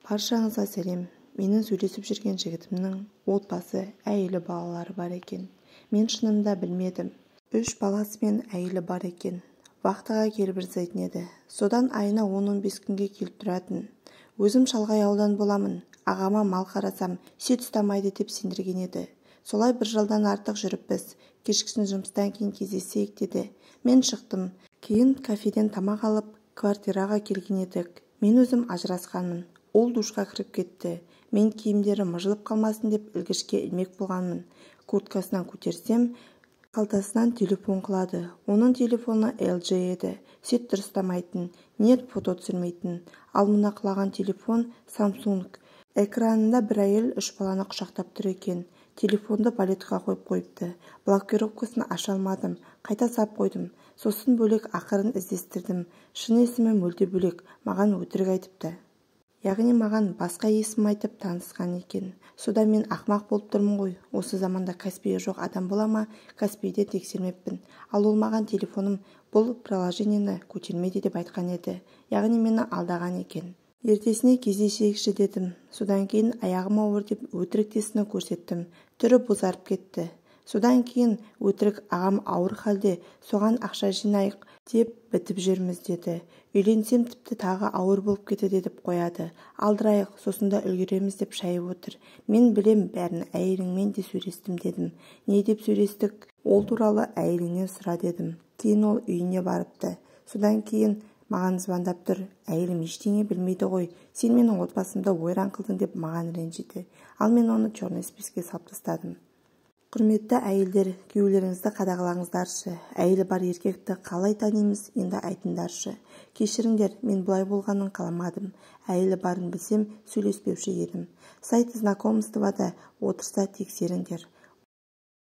Баршаңызға сәлем. Менің сөйлесіп жүрген жігітімнің отбасы, әйелі, балалары бар екен. Мен шынымда білмедім. 3 баласы мен әйелі бар екен. Вахтаға келіп жасайтын еді. Содан айына 10-15 күнге келіп тұратын. Өзім шалғай ауылдан боламын. Ағама мал қарасам, сет ұстамайды деп сендірген еді. Солай бір жылдан артық жүріппіз. Кешкісін жұмыстан кейін кездесейік деді. Мен шықтым. Кейін кафеден тамақ алып, квартираға келген едік. Мен өзім ажырасқанмын. Ол душқа кіріп кетті. Мен киімдері мыжылып қалмасын деп ілгішке ілмек болғанмын. Курткасынан көтерсем, қалтасынан телефон құлады. Оның телефоны LG еді. Сет дұрыстамайтын, нет фото түсірмейтін. Ал мына құлаған телефон Samsung. Экранында бір әйел 3 баланы құшақтап тұр екен. Телефонды балетқа қойыпты. Блокировкасын аша алмадым. Қайта сап қойдым. Сосын бөлек ақырын іздестірдім. Шын есімі мүлде бөлек. Маған өтірік айтыпты. Яғни маған басқа есім айтып танысқан екен. Содан мен ақмақ болып тұрмын ғой. Осы заманда Каспийі жоқ адам бола ма? Каспийде тексермеппін. Ал ол маған телефоным бұл приложениені көтермейді деп айтқан еді. Яғни мені алдаған екен. Ертесіне кездесейікші дедім. Содан кейін аяғым ауыр деп өтіріктесіні көрсеттім. Түрі бозарып кетті. Содан кейін өтірік ағам ауыр халде, соған ақша жинайық деп бітіп жүрміз деді. Үйленсем тіпті тағы ауыр болып кетеді деп қояды. Алдырайық, сосын да үлгереміз деп шайып отыр. Мен білем бәрін, әйеліңмен де сөйлестім дедім. Не деп сөйлестік? Ол туралы әйеліңнен сұра дедім. Кейін ол үйіне барыпты. Содан кейін маған звондап тұр. Әйелім ештеңе білмейді ғой. Сен менің отбасымда ойран қылдың деп маған ренжиді. Ал мен оны черный списке салып тастадым. Құрметті әйелдер, күйеулеріңізді қадағалаңыздаршы. Әйелі бар еркекті қалай танимыз, енді айтыңдаршы. Кешіріңдер, мен бұлай болғанын қаламадым. Әйелі барын білсем, сөйлеспеуші едім. Сайт знакомствода отырса тексеріңдер.